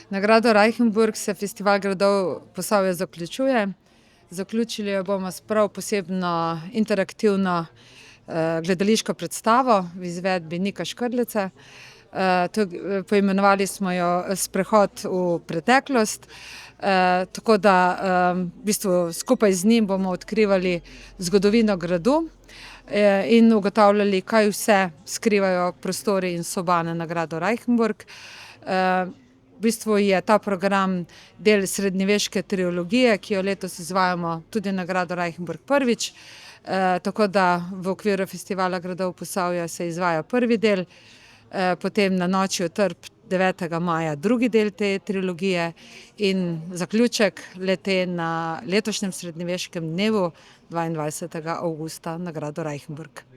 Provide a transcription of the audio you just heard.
Nagrado Reichenburg se Festival gradov Posavje zaključuje. Zaključili jo bomo s prav posebno interaktivno gledališko predstavo v izvedbi Nika Škrleca. Poimenovali smo jo Sprehod v preteklost, tako da v bistvu skupaj z njim bomo odkrivali zgodovino gradu in ugotavljali, kaj vse skrivajo prostori in sobane na gradu Reichenburg. V bistvu je ta program del srednjeveške trilogije, ki jo letos izvajamo tudi na gradu Reichenburg prvič. Tako da v okviru Festivala gradov Posavja se izvaja prvi del, potem na Noči utrdb 9. maja drugi del te trilogije in zaključek le-te na letošnjem srednjeveškem dnevu 22. avgusta na gradu Reichenburg.